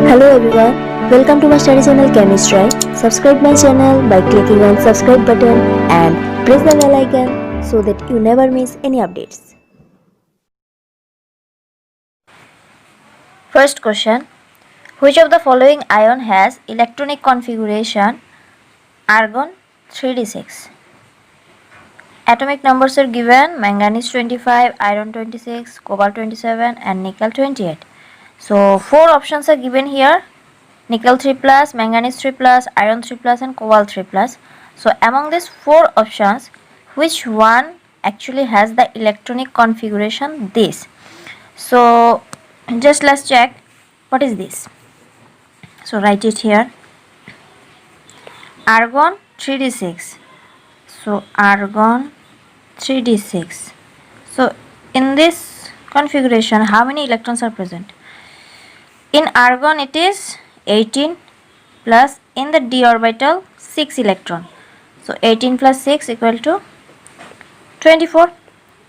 Hello everyone, welcome to my study channel Chemistry. Subscribe my channel by clicking on subscribe button and press the bell icon so that you never miss any updates. First question, which of the following ion has electronic configuration argon 3d6? Atomic numbers are given: manganese 25, iron 26, cobalt 27 and nickel 28. So 4 options are given here: nickel 3 plus, manganese 3 plus, iron 3 plus and cobalt 3 plus. So among these 4 options, which one actually has the electronic configuration this? So just let's check what is this. So write it here: argon 3d6. So argon 3d6. So in this configuration, how many electrons are present? In argon it is 18 plus in the d orbital 6 electron. So 18 plus 6 equal to 24.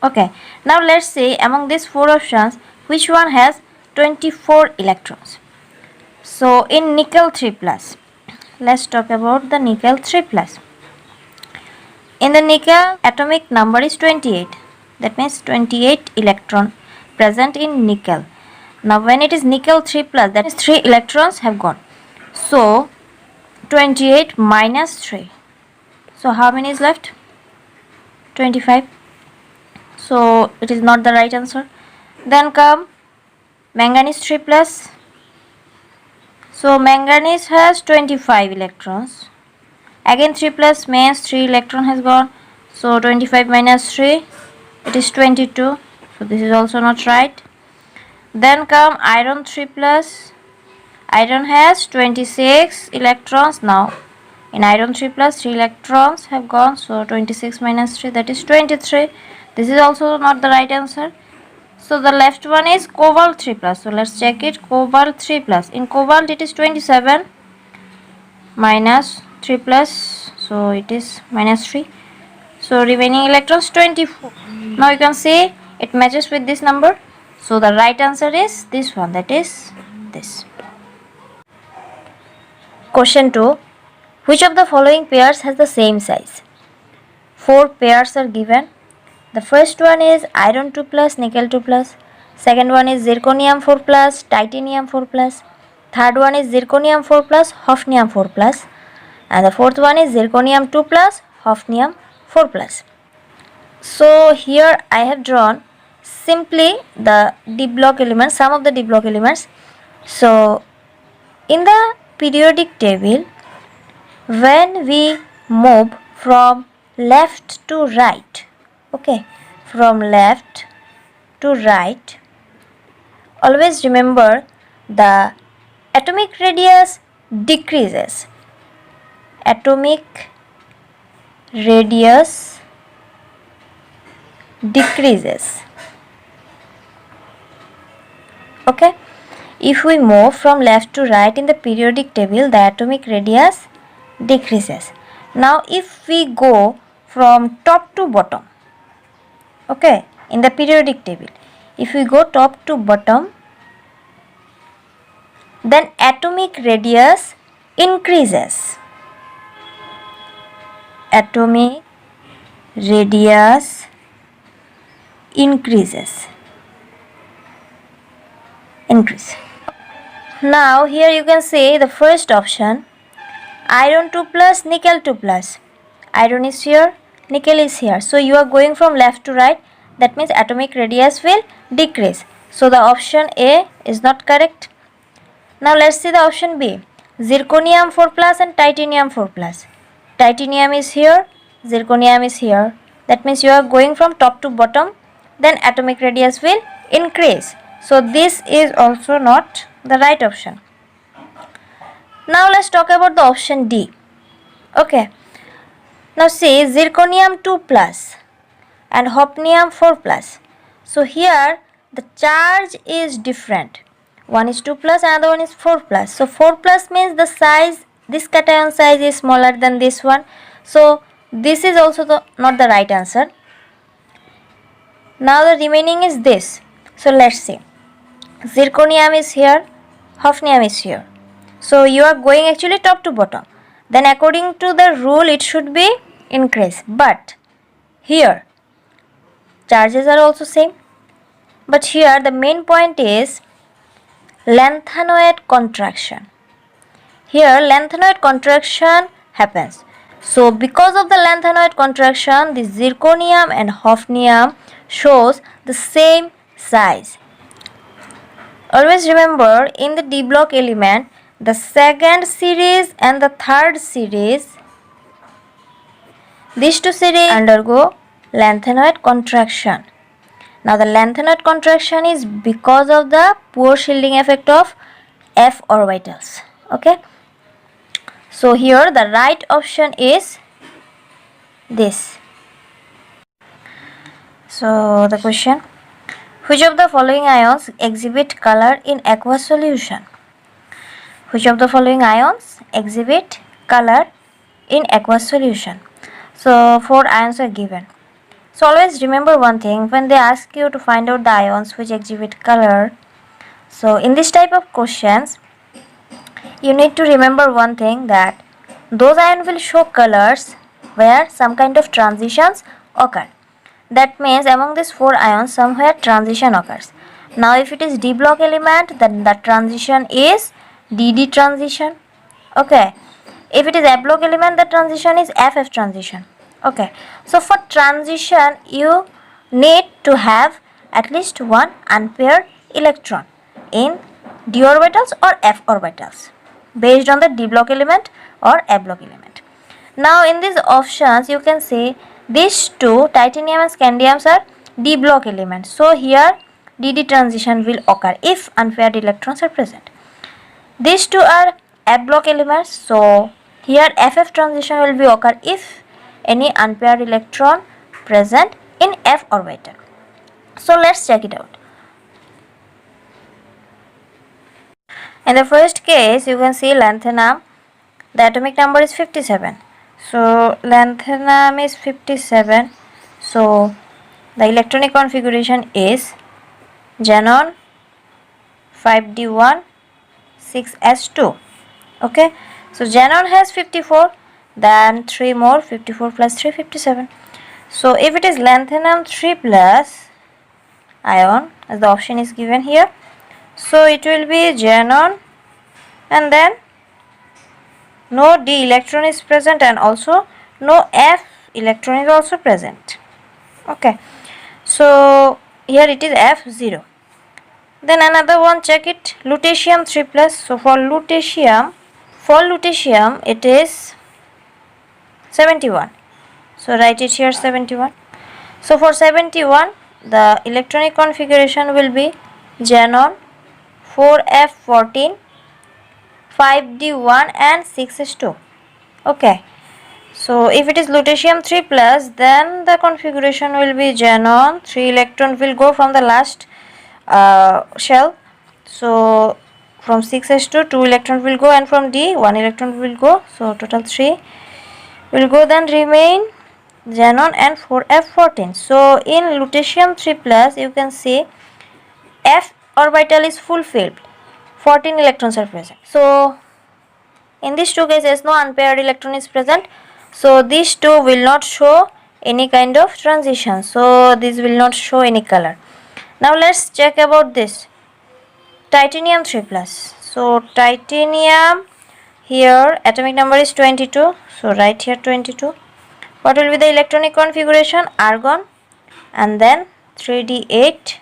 Okay, now let's say among these 4 options which one has 24 electrons. So in nickel 3 plus, let's talk about the nickel 3 plus. In the nickel, atomic number is 28. That means 28 electron present in nickel. Now when it is nickel 3 plus, that is 3 electrons have gone. So 28 minus 3. So how many is left? 25. So it is not the right answer. Then come manganese 3 plus. So manganese has 25 electrons. Again 3 plus means 3 electron has gone. So 25 minus 3, it is 22. So this is also not right. Then come iron 3 plus. Iron has 26 electrons. Now in iron 3 plus 3 electrons have gone. So 26 minus 3, that is 23. This is also not the right answer. So the left one is cobalt 3 plus. So let's check it. Cobalt 3 plus. In cobalt it is 27 minus 3 plus. So it is minus 3. So remaining electrons 24. Now you can see it matches with this number. So the right answer is this one, that is this. Question 2. Which of the following pairs has the same size? 4 pairs are given. The first one is iron 2 plus, nickel 2 plus. Second one is zirconium 4 plus, titanium 4 plus. Third one is zirconium 4 plus, hafnium 4 plus. And the fourth one is zirconium 2 plus, hafnium 4 plus. So here I have drawn simply the d block elements, some of the d block elements. So in the periodic table, when we move from left to right, okay, from left to right, always remember the atomic radius decreases. Atomic radius decreases. Okay, if we move from left to right in the periodic table, the atomic radius decreases. Now if we go from top to bottom, okay, in the periodic table, if we go top to bottom, then atomic radius increases. Atomic radius increases. Now here you can see the first option, iron 2 plus, nickel 2 plus. Iron is here, nickel is here. So you are going from left to right. That means atomic radius will decrease. So the option A is not correct. Now let's see the option B, zirconium 4 plus and titanium 4 plus. Titanium is here, zirconium is here. That means you are going from top to bottom, then atomic radius will increase. So this is also not the right option. Now let's talk about the option D. Okay. Now see, zirconium 2 plus and hafnium 4 plus. So here the charge is different. One is 2 plus, another one is 4 plus. So 4 plus means the size, this cation size is smaller than this one. So this is also not the right answer. Now the remaining is this. So let's see. Zirconium is here, hafnium is here. So you are going actually top to bottom. Then according to the rule it should be increase. But here charges are also same. But here the main point is lanthanoid contraction. Here lanthanoid contraction happens. So because of the lanthanoid contraction, the zirconium and hafnium shows the same size. Always remember, in the D block element, the second series and the third series, these two series undergo lanthanoid contraction. Now the lanthanoid contraction is because of the poor shielding effect of f orbitals. Okay. So here the right option is this. So the question, which of the following ions exhibit color in aqueous solution? Which of the following ions exhibit color in aqueous solution? So 4 ions are given. So always remember one thing, when they ask you to find out the ions which exhibit color, so in this type of questions you need to remember one thing, that those ions will show colors where some kind of transitions occur. That means among these 4 ions somewhere transition occurs. Now if it is D block element, then the transition is DD transition. Okay. If it is F block element, the transition is FF transition. Okay. So for transition you need to have at least one unpaired electron in D orbitals or F orbitals based on the D block element or F block element. Now in these options you can see these two, titanium and scandium, are D block elements. So here DD transition will occur if unpaired electrons are present. These two are F block elements. So here FF transition will be occur if any unpaired electron present in F orbital. So let's check it out. In the first case you can see lanthanum, the atomic number is 57. So lanthanum is 57. So the electronic configuration is xenon 5d1 6s2. Okay, so xenon has 54, then 3 more, 54 plus 3, 57. So if it is lanthanum 3 plus ion, as the option is given here, so it will be xenon and then no D electron is present and also no F electron is also present. Okay, so here it is F0. Then another one, check it, lutetium 3 plus. So for lutetium it is 71. So write it here 71. So for 71 the electronic configuration will be xenon 4f14 5d1 and 6s2. Okay, so if it is lutetium 3 plus, then the configuration will be xenon, 3 electron will go from the last shell. So from 6s2 2 electron will go, and from D 1 electron will go, so total 3 will go, then remain xenon and 4f14. So in lutetium 3 plus you can see F orbital is fulfilled, 14 electrons are present. So in these two cases no unpaired electron is present, so these two will not show any kind of transition, so this will not show any color. Now let's check about this titanium 3 plus. So titanium, here atomic number is 22, so write here 22. What will be the electronic configuration? Argon and then 3d8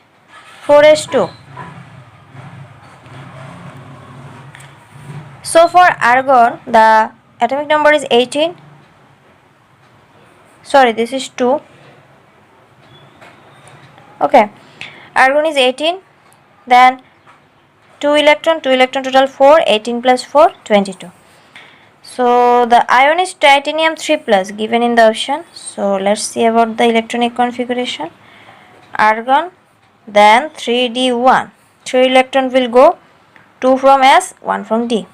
4s2. So for argon the atomic number is 18. Sorry, this is 2. Okay, argon is 18, then 2 electron total 4, 18 plus 4 22. So the ion is titanium 3 plus given in the option. So let's see about the electronic configuration. Argon, then 3d1, 3 electron will go, 2 from S, 1 from D.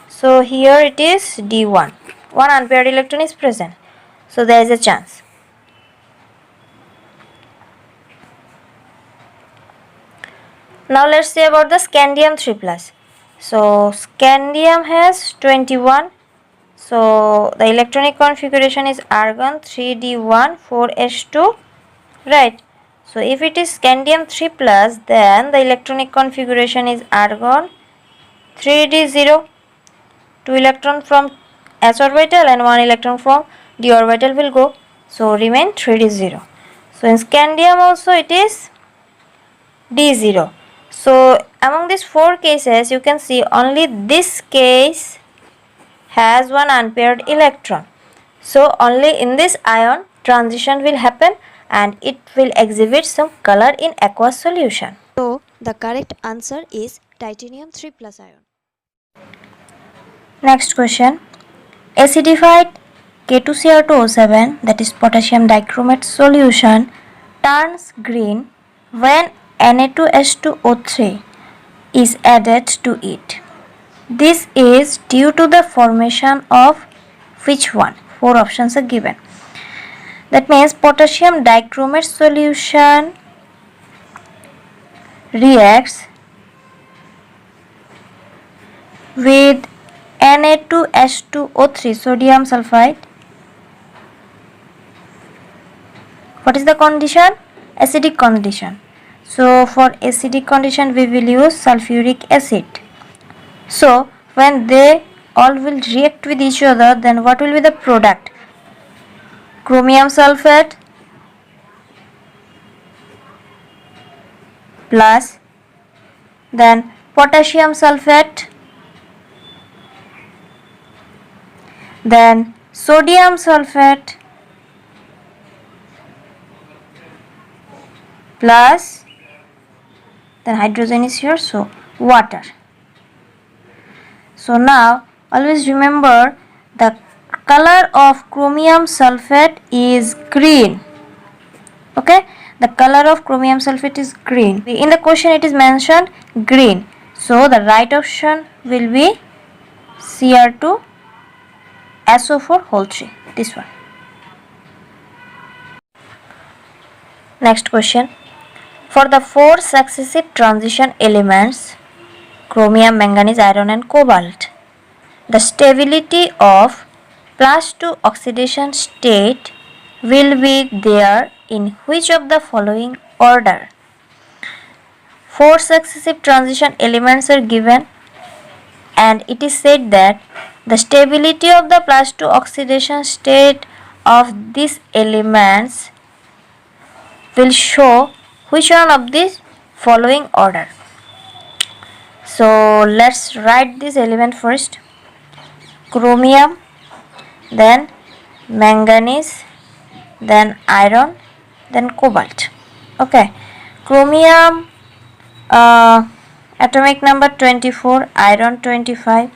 So here it is D1, 1 unpaired electron is present, so there is a chance. Now let's see about the scandium 3 plus. So scandium has 21. So the electronic configuration is argon 3d1 4s2, right? So if it is scandium 3 plus, then the electronic configuration is argon 3d0, 2 electron from s orbital and 1 electron from d orbital will go, so remain 3d0. So in scandium also it is d0. So among these four cases, you can see only this case has one unpaired electron. So only in this ion transition will happen and it will exhibit some color in aqueous solution. So the correct answer is titanium 3 plus ion. Next question. Acidified K2Cr2O7, that is potassium dichromate solution, turns green when Na2H2O3 is added to it. This is due to the formation of which one? Four options are given. That means potassium dichromate solution reacts with Na2H2O3 sodium sulfide. What is the condition? Acidic condition. So for acidic condition we will use sulfuric acid. So when they all will react with each other, then what will be the product? Chromium sulfate plus then potassium sulfate, then sodium sulfate plus then hydrogen is here, so water. So now always remember the color of chromium sulfate is green. Okay, the color of chromium sulfate is green. In the question it is mentioned green, so the right option will be Cr2 SO4 whole 3, this one. Next question. For the four successive transition elements chromium, manganese, iron and cobalt, the stability of +2 oxidation state will be there in which of the following order? Four successive transition elements are given and it is said that the stability of the +2 oxidation state of these elements will show which one of these following order. So let's write this element first. Chromium, then manganese, then iron, then cobalt. Okay, chromium atomic number 24, iron 25,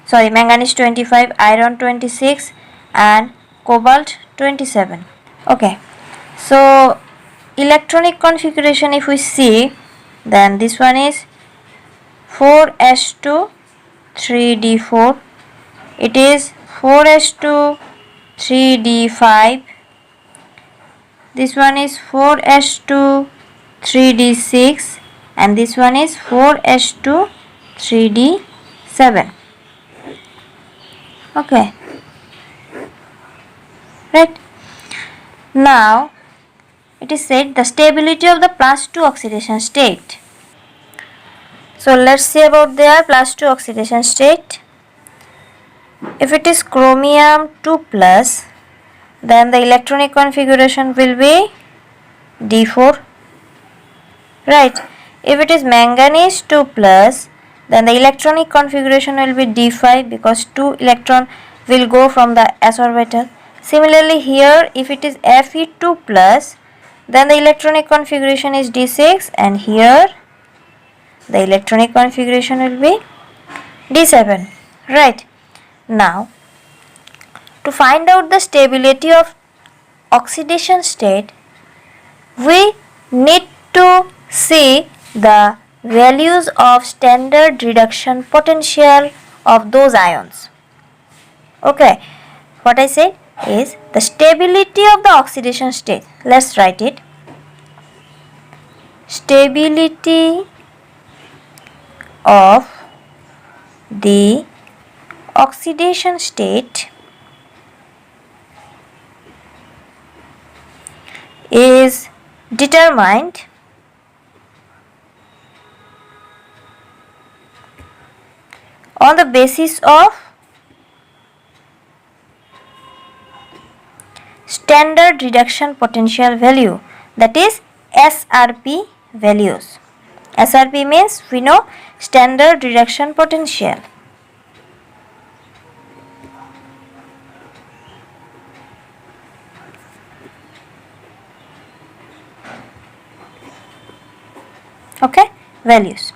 sorry, manganese 25, iron 26 and cobalt 27. Okay, so electronic configuration if we see, then this one is 4s2 3d4, it is 4s2 3d5, this one is 4s2 3d6 and this one is 4s2 3d7. Okay, right. Now it is said the stability of the +2 oxidation state. So let's see about their +2 oxidation state. If it is chromium 2 plus, then the electronic configuration will be D4, right? If it is manganese 2 plus, then the electronic configuration will be D5 because 2 electron will go from the s orbital. Similarly here, if it is Fe2 plus, then the electronic configuration is D6 and here the electronic configuration will be D7, right? Now to find out the stability of oxidation state, we need to see the values of standard reduction potential of those ions. Okay, what I said is the stability of the oxidation state. Let's write it. Stability of the oxidation state is determined on the basis of standard reduction potential value, that is SRP values. SRP means we know standard reduction potential. Okay, values.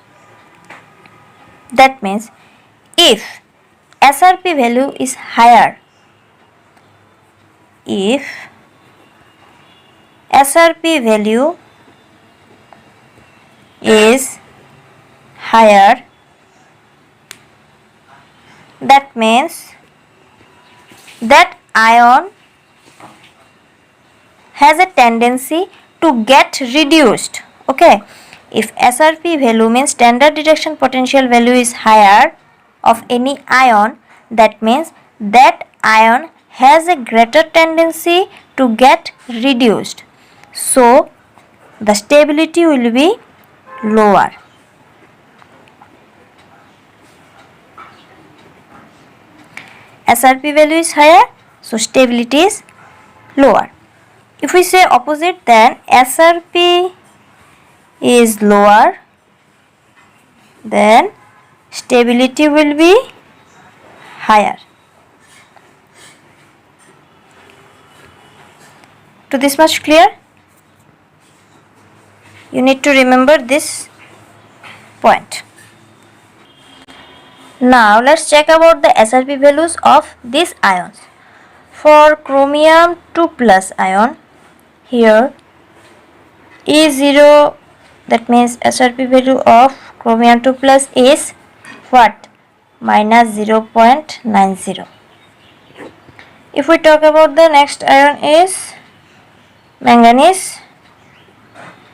That means if SRP value is higher, if SRP value is higher, that means that ion has a tendency to get reduced. Okay, if SRP value means standard reduction potential value is higher of any ion, that means that ion has a greater tendency to get reduced. So the stability will be lower. SRP value is higher, so stability is lower. If we say opposite, then SRP is lower, then stability will be higher. To this much clear? You need to remember this point. Now let's check about the SRP values of these ions. For chromium 2 plus ion, here E0, that means SRP value of chromium 2 plus is what? Minus 0.90. If we talk about the next ion is manganese.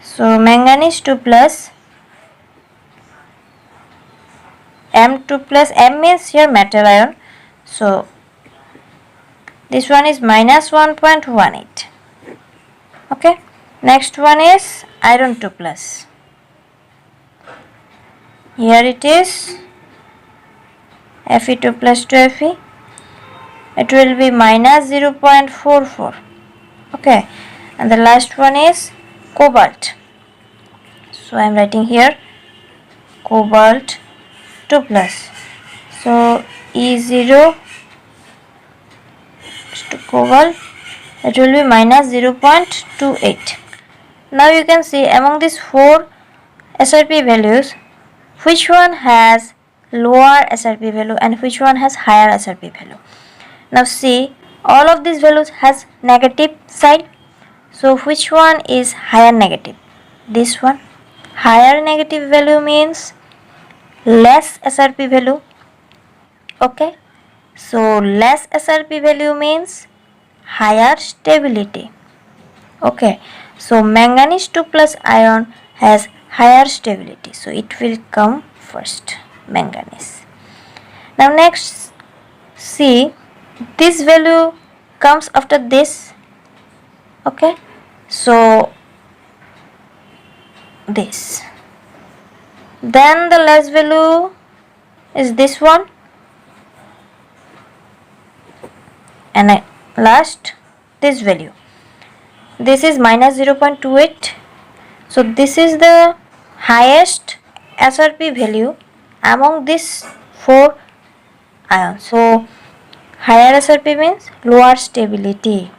So manganese 2 plus, M2 plus, M means here metal ion. So this one is minus 1.18. Okay. Next one is iron 2 plus. Here it is Fe2 plus 2Fe. It will be minus 0.44. Okay. And the last one is cobalt. So I am writing here cobalt 2 plus. So E0 to cobalt, it will be minus 0.28. Now you can see among these four SRP values, which one has lower SRP value and which one has higher SRP value. Now see, all of these values has negative side. So which one is higher negative? This one. Higher negative value means less SRP value. Okay. So less SRP value means higher stability. Okay. So manganese 2 plus ion has higher stability. So it will come first, manganese. Now next, see, this value comes after this. Okay. So this. Then the last value is this one. And last, this value. This is minus 0.28. So this is the highest SRP value among these four ions. So higher SRP means lower stability.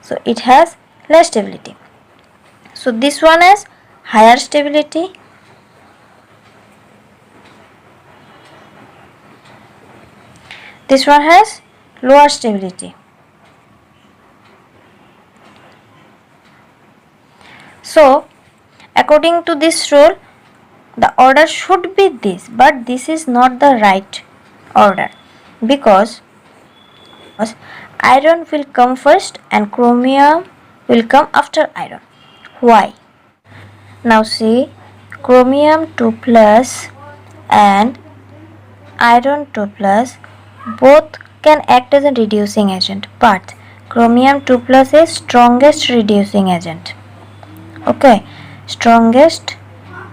So it has less stability. So this one has higher stability. This one has lower stability. So according to this rule, the order should be this, but this is not the right order because iron will come first and chromium will come after iron. Why? Now see, chromium 2 plus and iron 2 plus, both can act as a reducing agent, but chromium 2 plus is strongest reducing agent. Okay, strongest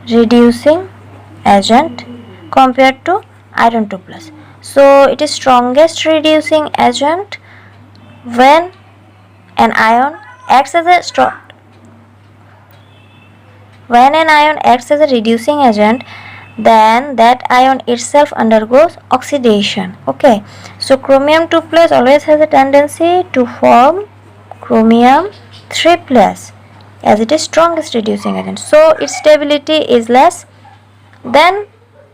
reducing agent compared to iron 2 plus. So it is strongest reducing agent when an ion acts as a reducing agent, then that ion itself undergoes oxidation. Okay, so chromium 2 plus always has a tendency to form chromium 3 plus as it is strongest reducing agent, so its stability is less than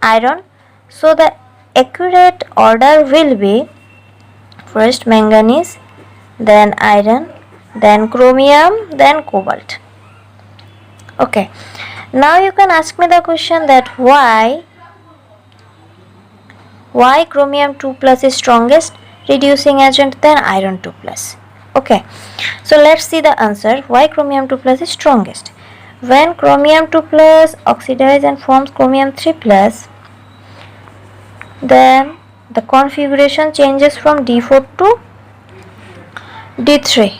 iron. So the accurate order will be first manganese, then iron, then chromium, then cobalt. Okay, now you can ask me the question that why chromium 2 plus is strongest reducing agent than iron 2 plus. Okay, so let's see the answer. Why chromium 2 plus is strongest? When chromium 2 plus oxidizes and forms chromium 3 plus, then the configuration changes from D4 to D3,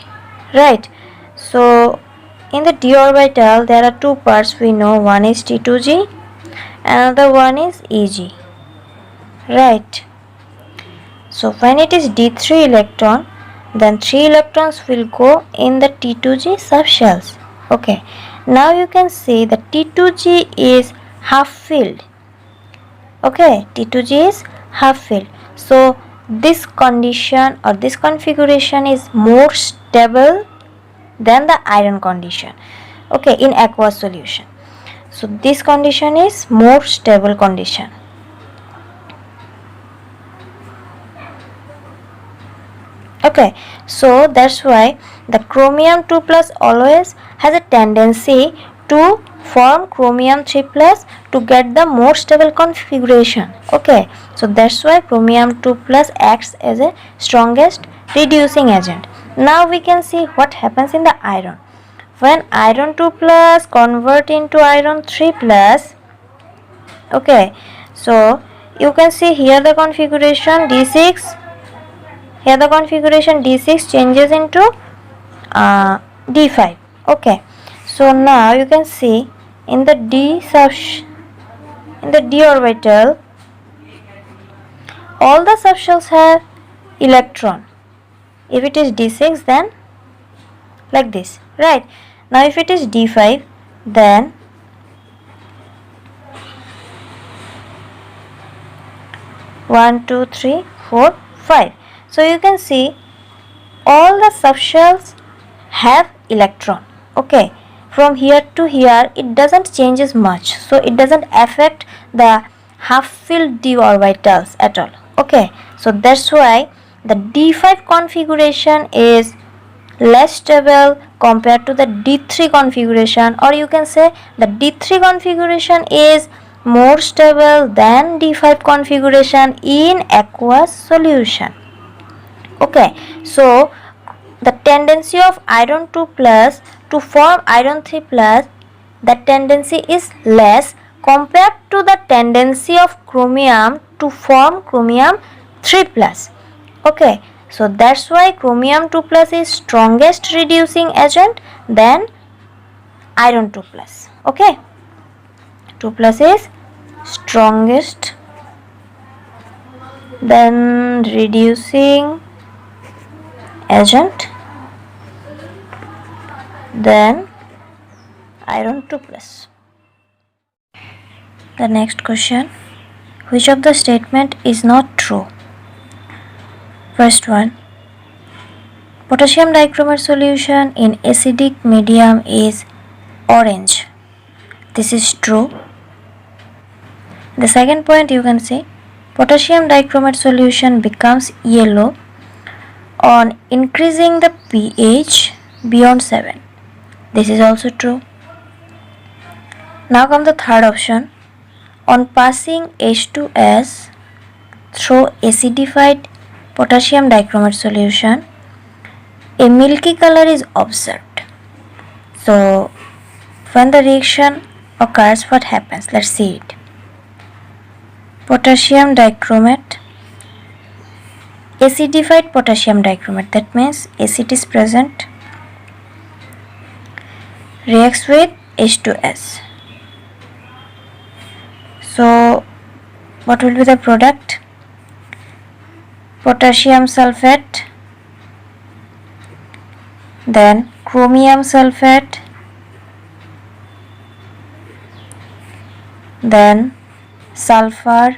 right? So in the d orbital there are two parts we know, one is T2g, another one is Eg, right? So when it is D3 electron, then 3 electrons will go in the T2g subshells. Okay, now you can see the T2g is half filled. Okay, T2g is half filled. So this condition or this configuration is more stable than the iron condition. Okay, in aqueous solution. So this condition is more stable condition. Okay, so that's why the chromium 2 plus always has a tendency to form chromium 3 plus to get the more stable configuration. Okay, so that's why chromium 2 plus acts as a strongest reducing agent. Now we can see what happens in the iron. When iron 2 plus convert into iron 3 plus, okay, so you can see here the configuration D6. Here the configuration D6 changes into D5. Okay, so now you can see in the D orbital, all the subshells have electron. If it is D6, then like this, right? Now if it is D5, then one, two, three, four, 5. So you can see all the subshells have electron. Okay, from here to here it doesn't changes much, so it doesn't affect the half filled d orbitals at all. Okay, so that's why the D5 configuration is less stable compared to the D3 configuration, or you can say the D3 configuration is more stable than D5 configuration in aqueous solution. Okay, so the tendency of iron 2 plus to form iron 3 plus, that tendency is less compared to the tendency of chromium to form chromium 3 plus. Okay, so that's why chromium 2 plus is strongest reducing agent than iron 2 plus. Okay, 2 plus is strongest than reducing agent than iron 2 plus. The next question, which of the statement is not true? First one, potassium dichromate solution in acidic medium is orange. This is true. The second point, you can say potassium dichromate solution becomes yellow on increasing the pH beyond 7. This is also true. Now comes the third option. On passing H2S through acidified potassium dichromate solution, a milky color is observed. So when the reaction occurs, what happens? Let's see it. potassium dichromate, acidified potassium dichromate, that means acid is present, reacts with H2S. So what will be the product? Potassium sulfate, then chromium sulfate, then sulfur,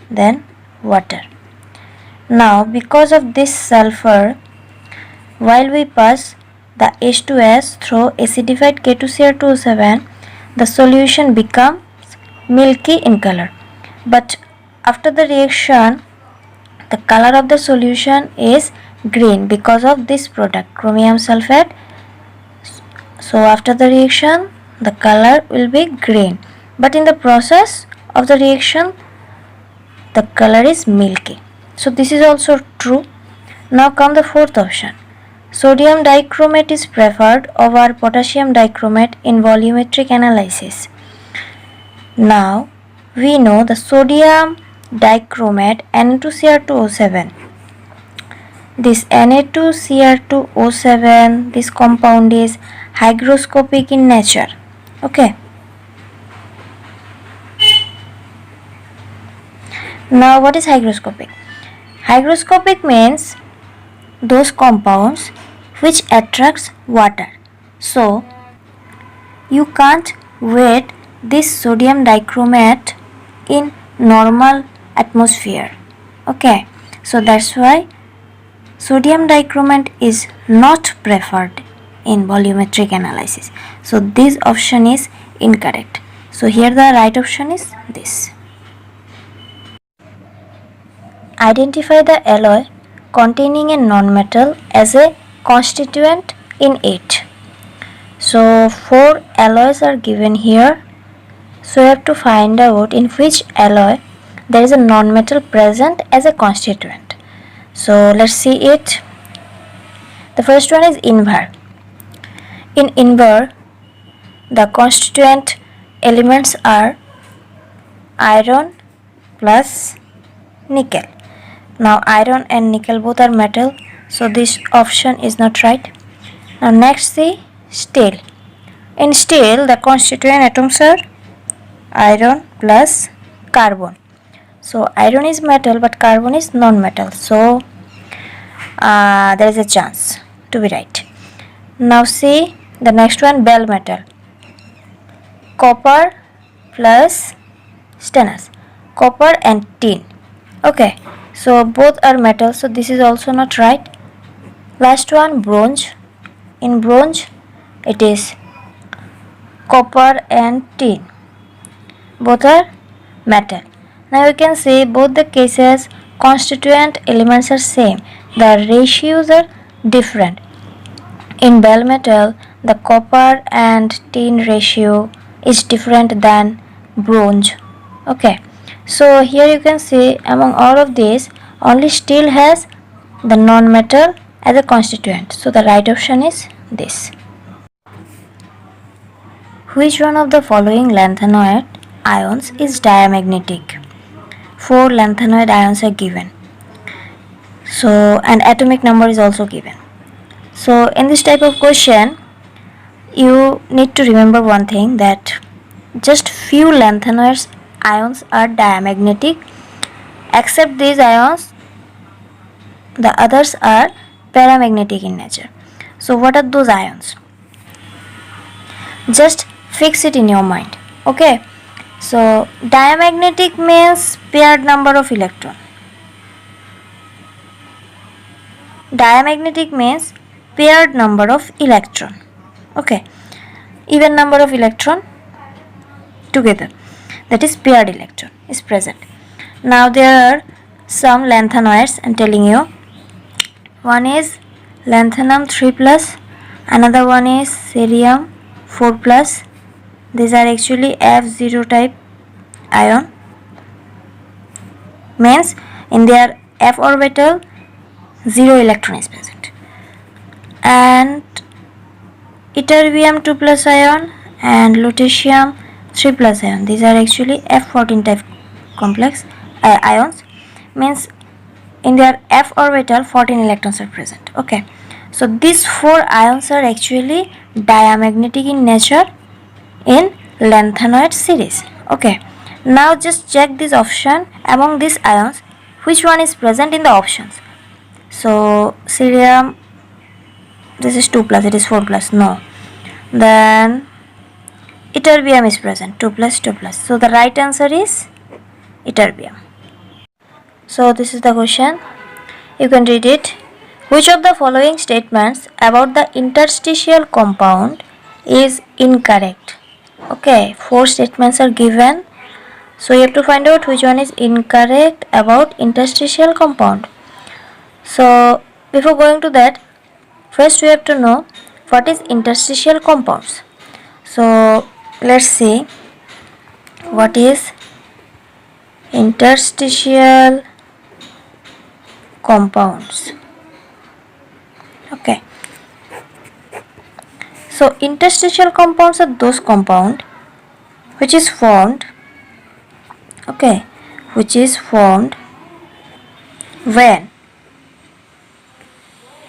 then water. Now because of this sulfur, while we pass the H2S through acidified K2Cr2O7, the solution becomes milky in color. But after the reaction, the color of the solution is green because of this product, chromium sulfate. So after the reaction, the color will be green. But in the process of the reaction, the color is milky. So this is also true. Now come the fourth option. Sodium dichromate is preferred over potassium dichromate in volumetric analysis. Now we know the sodium dichromate Na2Cr2O7. This Na2Cr2O7, this compound is hygroscopic in nature. Okay. Now what is hygroscopic? Hygroscopic means those compounds which attracts water. So you can't wet this sodium dichromate in normal atmosphere. Okay, so that's why sodium dichromate is not preferred in volumetric analysis. So this option is incorrect. So here the right option is this. Identify the alloy containing a nonmetal as a constituent in it. So 4 alloys are given here. So you have to find out in which alloy there is a nonmetal present as a constituent. So let's see it. The first one is Invar. In Invar, the constituent elements are iron plus nickel. Now iron and nickel both are metal, so this option is not right. Now next see steel. In steel, the constituent atoms are iron plus carbon. So iron is metal but carbon is non-metal, so there is a chance to be right. Now see the next one, bell metal. Copper plus stannous, copper and tin. Okay, so both are metal, so this is also not right. Last one, bronze. In bronze, it is copper and tin. Both are metal. Now you can see both the cases constituent elements are same. The ratios are different. In bell metal, the copper and tin ratio is different than bronze. Okay. So here you can see among all of these, only steel has the non-metal as a constituent. So the right option is this. Which one of the following lanthanoid ions is diamagnetic? 4 lanthanoid ions are given. So and atomic number is also given. So in this type of question, you need to remember one thing, that just few lanthanoid ions are diamagnetic. Except these ions, the others are paramagnetic in nature. So what are those ions? Just fix it in your mind. Okay. So diamagnetic means paired number of electron. Diamagnetic means paired number of electron. Okay. Even number of electron together, that is paired electron is present. Now there are some lanthanoids I'm telling you. One is lanthanum 3+, another one is cerium 4+. These are actually F0 type ion. Means in their F orbital 0 electron is present. And ytterbium 2+ ion and lutetium 3+ ion. These are actually F14 type complex ions, means in their f orbital 14 electrons are present. Okay, so these 4 ions are actually diamagnetic in nature in lanthanoid series. Okay, now just check this option among these ions, which one is present in the options. So cerium, this is 2 plus, it is 4 plus, no. Then ytterbium is present, 2 plus 2 plus. So the right answer is ytterbium. So this is the question. You can read it. Which of the following statements about the interstitial compound is incorrect? Okay, 4 statements are given. So you have to find out which one is incorrect about interstitial compound. So before going to that, first we have to know what is interstitial compounds. So let's see what is interstitial compounds. Okay, so interstitial compounds are those compound which is formed, okay, which is formed when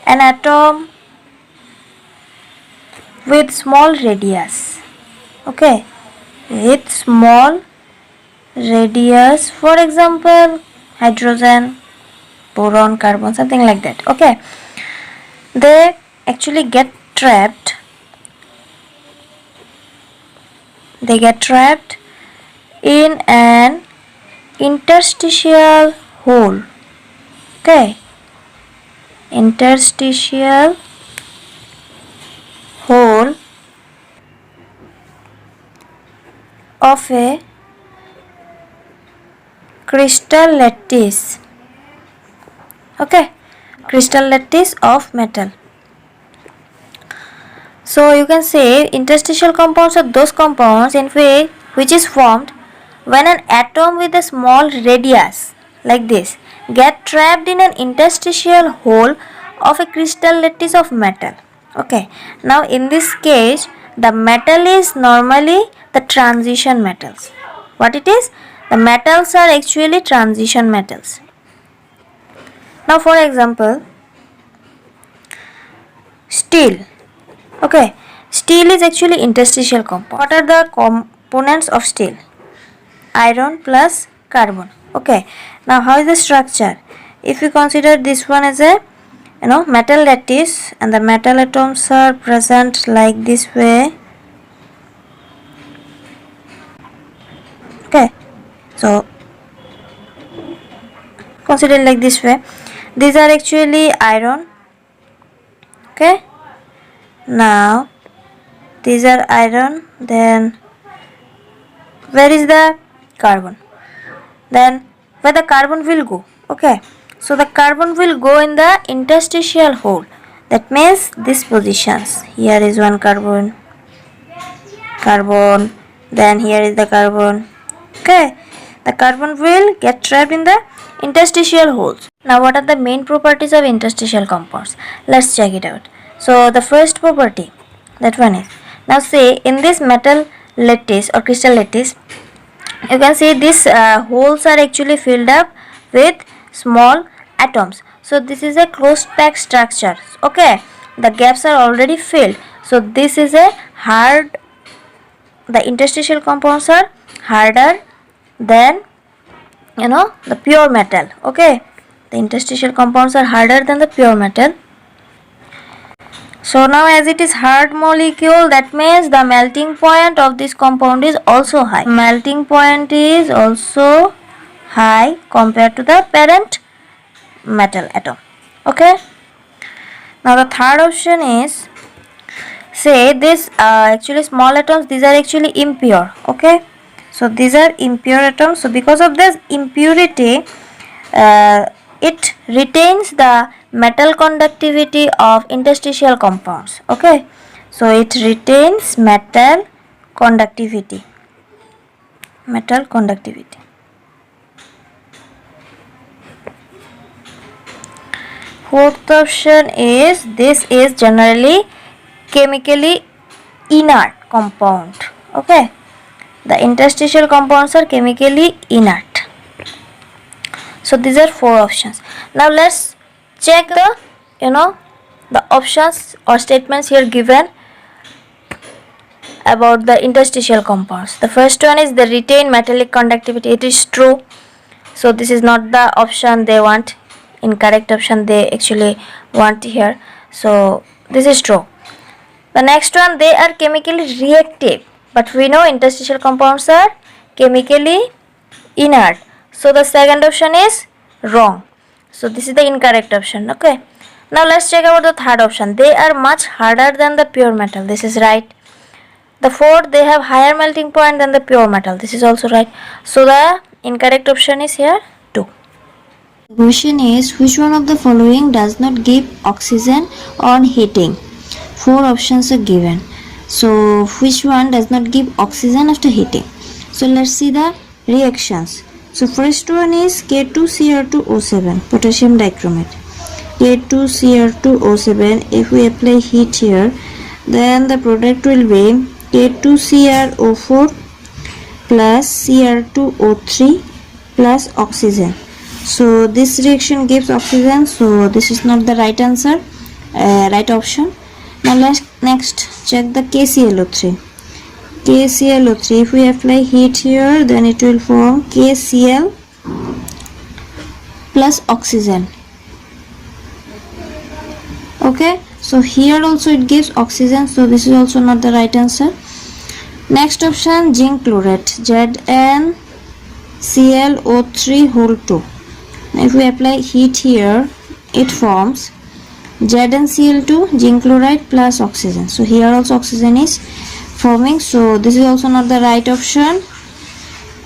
an atom with small radius, okay, with small radius, for example hydrogen, boron, carbon, something like that. Okay, they actually get trapped, they get trapped in an interstitial hole. Okay, interstitial hole of a crystal lattice. Okay, crystal lattice of metal. So you can say interstitial compounds are those compounds in which is formed when an atom with a small radius like this get trapped in an interstitial hole of a crystal lattice of metal. Okay, now in this case the metal is normally the transition metals. What it is? The metals are actually transition metals. Now for example, steel. Okay, steel is actually interstitial compound. What are the components of steel? Iron plus carbon. Okay, now how is the structure? If you consider this one as a metal lattice, and the metal atoms are present like this way. Okay, so consider like this way. These are actually iron. Okay, now these are iron. Then where is the carbon? Then where the carbon will go? Okay, so the carbon will go in the interstitial hole. That means these positions. Here is one carbon, then here is the carbon. Okay, the carbon will get trapped in the interstitial holes. Now what are the main properties of interstitial compounds? Let's check it out. So the first property, that one is, now say in this metal lattice or crystal lattice, you can see these holes are actually filled up with small atoms. So this is a closed packed structure. Okay, the gaps are already filled. So this is a hard, the interstitial compounds are harder than the pure metal. Okay, the interstitial compounds are harder than the pure metal. So now as it is hard molecule, that means the melting point of this compound is also high. Melting point is also high compared to the parent metal atom. Okay, now the third option is, say this actually small atoms, these are actually impure. Okay, so these are impure atoms. So because of this impurity, it retains the metal conductivity of interstitial compounds. Okay, so it retains metal conductivity. Fourth option is, this is generally chemically inert compound. Okay, the interstitial compounds are chemically inert. So these are 4 options. Now let's check the options or statements here given about the interstitial compounds. The first one is the retain metallic conductivity. It is true. So this is not the option they want. Incorrect option they actually want here. So this is true. The next one, they are chemically reactive, but we know interstitial compounds are chemically inert. So the second option is wrong. So this is the incorrect option. Okay. Now let's check about the third option. They are much harder than the pure metal. This is right. The fourth, they have higher melting point than the pure metal. This is also right. So the incorrect option is here 2. The question is, which one of the following does not give oxygen on heating? 4 options are given. So which one does not give oxygen after heating? So let's see the reactions. So first one is K2Cr2O7, potassium dichromate. K2Cr2O7, if we apply heat here, then the product will be K2Cr4 plus Cr2O3 plus oxygen. So this reaction gives oxygen, so this is not the right answer, right option. Now let's next check the KClO3. KClO3, if we apply heat here, then it will form KCl plus oxygen. Okay, so here also it gives oxygen, so this is also not the right answer. Next option, zinc chlorate, ZnClO3 whole 2. If we apply heat here, it forms ZnCl2, zinc chloride plus oxygen. So here also oxygen is forming, so this is also not the right option.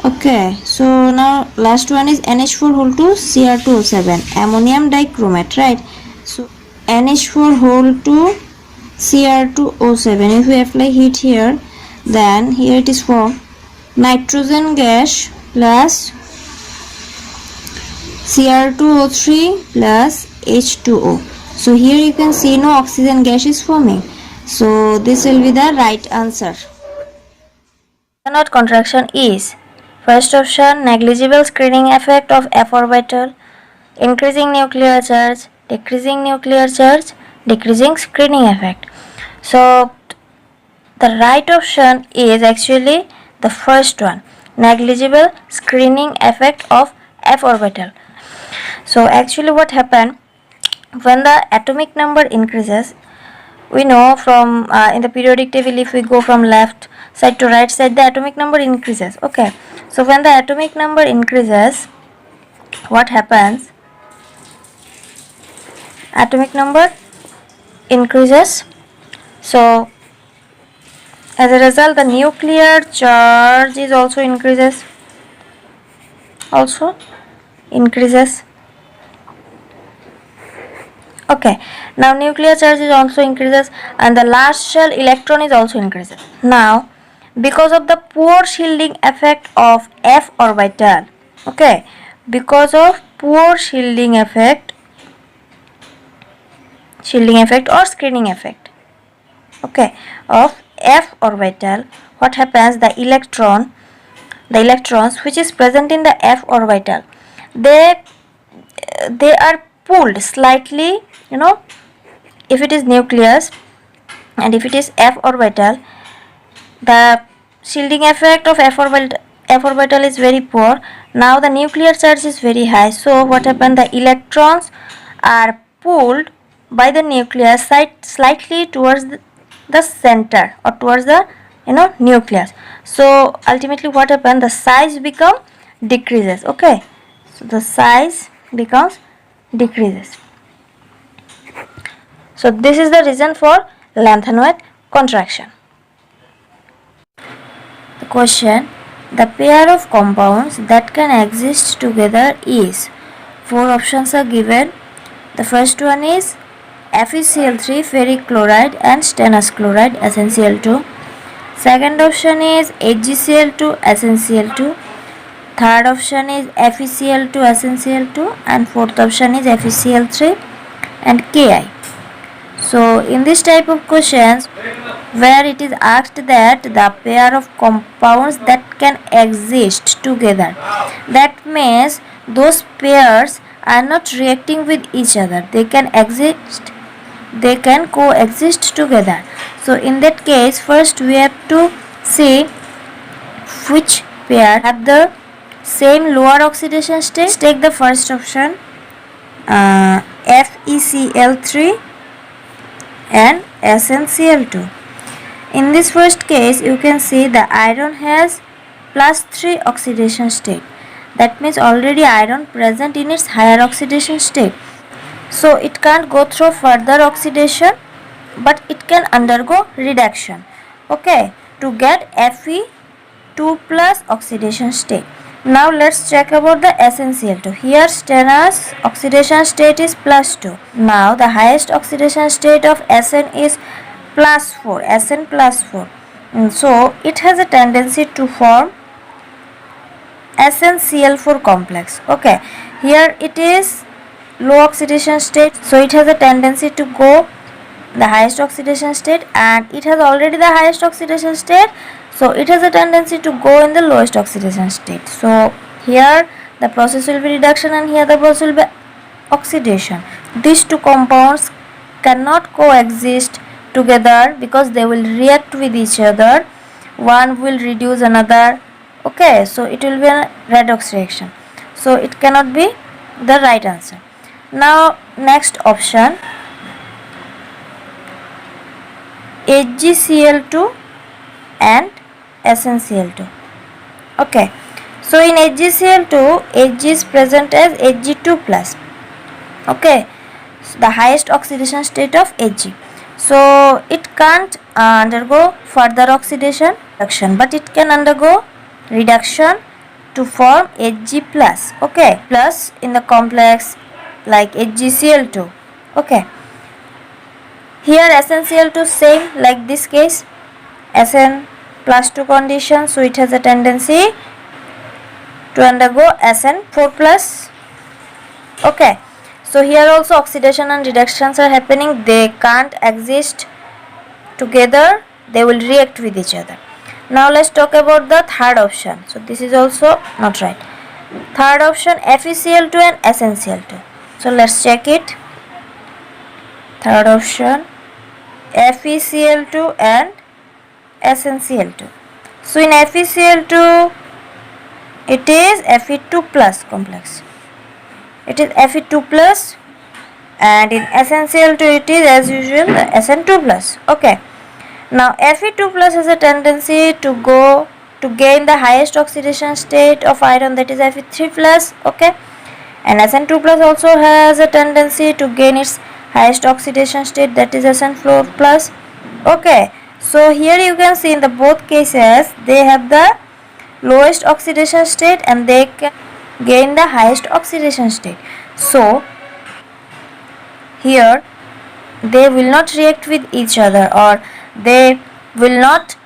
Okay, so now last one is NH4 whole 2 Cr2O7, ammonium dichromate, right? So NH4 whole 2 Cr2O7, if we apply heat here, then here it is formed nitrogen gas plus Cr2O3 plus H2O. So here you can see no oxygen gas is forming. So this will be the right answer. Carnot contraction is first option, negligible screening effect of f orbital, increasing nuclear charge, decreasing nuclear charge, decreasing screening effect. So the right option is actually the first one, negligible screening effect of f orbital. So actually what happened, when the atomic number increases, we know from in the periodic table, if we go from left side to right side, the atomic number increases. Okay, so when the atomic number increases, what happens? Atomic number increases, so as a result the nuclear charge is also increases. Okay, now nuclear charge is also increases and the last shell electron is also increases. Now because of the poor shielding effect of f orbital, okay, because of poor shielding effect or screening effect, okay, of f orbital, what happens, the electrons which is present in the f orbital, they are pulled slightly, if it is nucleus and if it is f orbital, the shielding effect of f orbital is very poor. Now the nuclear charge is very high, so what happened, the electrons are pulled by the nucleus slightly towards the center or towards the nucleus. So ultimately what happened, the size decreases. Okay, so the size decreases. So this is the reason for lanthanide contraction. The question, the pair of compounds that can exist together is, 4 options are given. The first one is FeCl3 ferric chloride and stannous chloride SnCl2. Second option is HgCl2 SnCl2. Third option is FeCl2 SnCl2 and fourth option is FeCl3 and Ki. So in this type of questions where it is asked that the pair of compounds that can exist together, that means those pairs are not reacting with each other. They can coexist together. So in that case, first we have to see which pair have the same lower oxidation state. Let's take the first option, FeCl3 and SnCl2. In this first case, you can see the iron has +3 oxidation state. That means already iron present in its higher oxidation state. So it can't go through further oxidation, but it can undergo reduction, okay, to get Fe2 plus oxidation state. Now let's check about the SnCl2. Here stannous oxidation state is +2. Now the highest oxidation state of Sn is +4, Sn +4. So it has a tendency to form SnCl4 complex. Okay, here it is low oxidation state, so it has a tendency to go the highest oxidation state, and it has already the highest oxidation state, so it has a tendency to go in the lowest oxidation state. So here the process will be reduction and here the process will be oxidation. These two compounds cannot coexist together because they will react with each other. One will reduce another, okay, so it will be a redox reaction, so it cannot be the right answer. Now next option, HgCl2 and SnCl2. Okay, so in HgCl2, Hg is present as Hg2 plus. Okay, so the highest oxidation state of Hg. So it can't undergo further oxidation reduction, but it can undergo reduction to form Hg plus. Okay, plus in the complex like HgCl2. Okay, here SnCl2 same like this case, Sn +2 condition, so it has a tendency to undergo Sn4 plus. Okay, so here also oxidation and reductions are happening. They can't exist together, they will react with each other. Now let's talk about the third option. So this is also not right. Third option, FeCl2 and SnCl2. So let's check it. Third option, FeCl2 and SnCl2. So in FeCl2 it is Fe2 plus complex. It is Fe2 plus, and in SnCl2 it is as usual the Sn2 plus. Okay. Now Fe2 plus has a tendency to gain the highest oxidation state of iron, that is Fe3 plus. Okay, and Sn2 plus also has a tendency to gain its highest oxidation state, that is Sn4 plus. Okay, so here you can see in the both cases they have the lowest oxidation state and they can gain the highest oxidation state. So here they will not react with each other, or they will not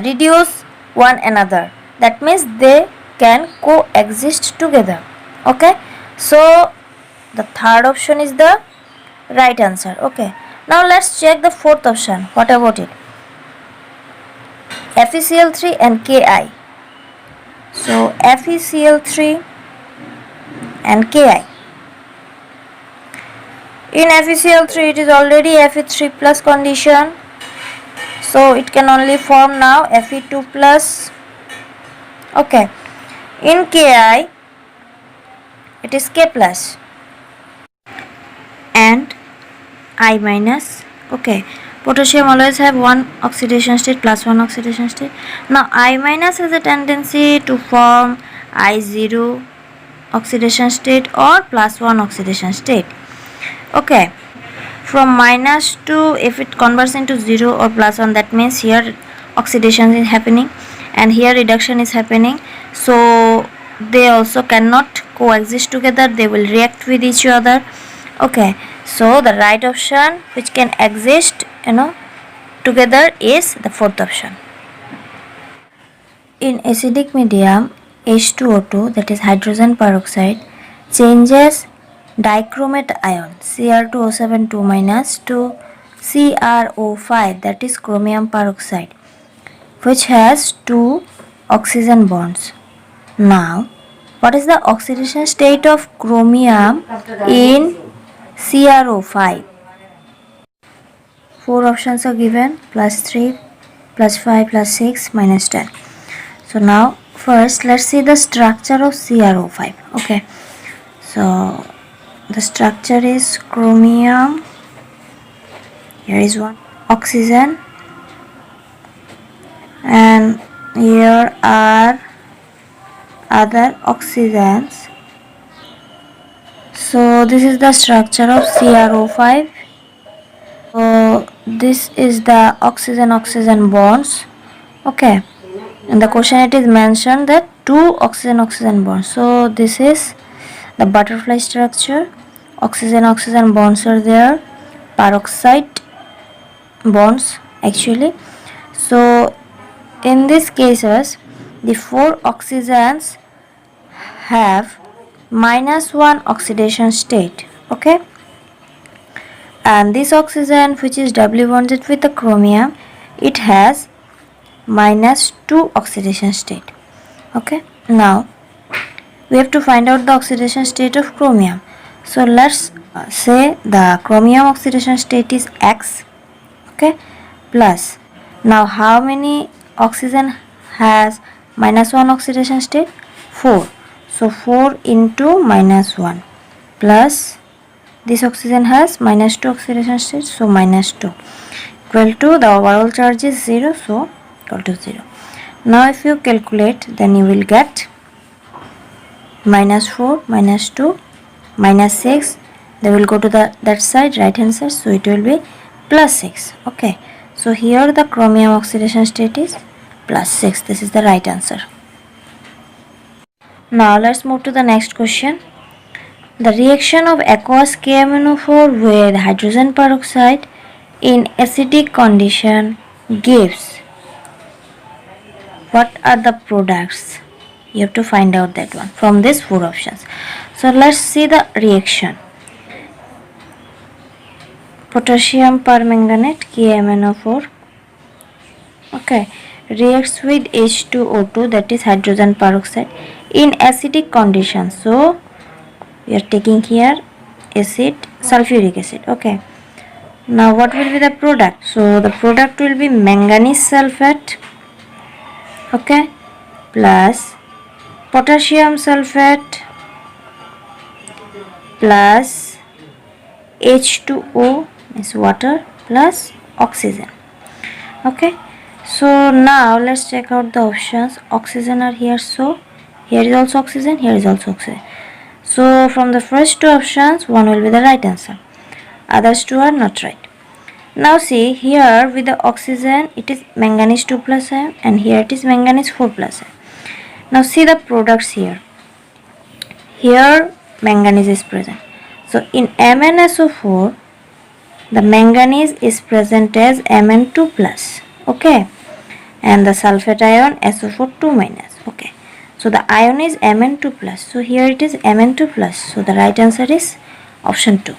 reduce one another. That means they can coexist together. Okay, so the third option is the right answer. Okay, now let's check the fourth option. What about it? FeCl3 and Ki. So FeCl3 and Ki. In FeCl3 it is already Fe3 plus condition, so it can only form now Fe2 plus. Okay, in Ki it is K plus and I minus. Okay, potassium always have one oxidation state, plus one oxidation state. Now I minus has a tendency to form I0 oxidation state or plus one oxidation state. Okay, from minus to, if it converts into 0 or plus 1, that means here oxidation is happening and here reduction is happening, so they also cannot coexist together, they will react with each other. Okay, so the right option which can exist together is the fourth option. In acidic medium, H2O2, that is hydrogen peroxide, changes dichromate ion Cr2O7 minus to CrO5, that is chromium peroxide, which has two oxygen bonds. Now What is the oxidation state of chromium in CrO5? 4 options are given: +3, +5, +6, -10. So now first let's see the structure of CrO5. Okay, so the structure is chromium, here is one oxygen, and here are other oxygens. So this is the structure of CrO5. So this is the oxygen bonds. Okay, in the question it is mentioned that 2 oxygen bonds. So this is the butterfly structure. Oxygen bonds are there, peroxide bonds actually. So in these cases the 4 oxygens have -1 oxidation state. Okay, and this oxygen which is doubly bonded with the chromium, it has -2 oxidation state. Okay, now we have to find out the oxidation state of chromium. So let's say the chromium oxidation state is X. Okay, plus now how many oxygen has -1 oxidation state? 4. So 4 into -1 plus this oxygen has -2 oxidation state, so -2 equal to the overall charge is 0, so equal to 0. Now if you calculate, then you will get -4, -2, -6. They will go to that side, right hand side, so it will be +6. Okay, so here the chromium oxidation state is +6. This is the right answer. Now let's move to the next question. The reaction of aqueous KMnO4 with hydrogen peroxide in acidic condition gives. What are the products? You have to find out that one from these 4 options. So let's see the reaction. Potassium permanganate KMnO4, okay, reacts with H2O2, that is hydrogen peroxide, in acidic condition. So we are taking here acid, sulfuric acid. Okay, now what will be the product? So the product will be manganese sulfate, okay, plus potassium sulfate plus H2O is water plus oxygen. Okay, so now let's check out the options. Oxygen are here, so here is also oxygen, here is also oxygen. So from the first 2 options, one will be the right answer, others 2 are not right. Now see here with the oxygen it is manganese 2 plus ion, and here it is manganese 4 plus ion. Now see the products here. Here manganese is present. So in MnSO4 the manganese is present as Mn2 plus. Okay, and the sulfate ion SO4 2 minus. Okay, so the ion is Mn2 plus. So here it is Mn2 plus. So the right answer is option 2.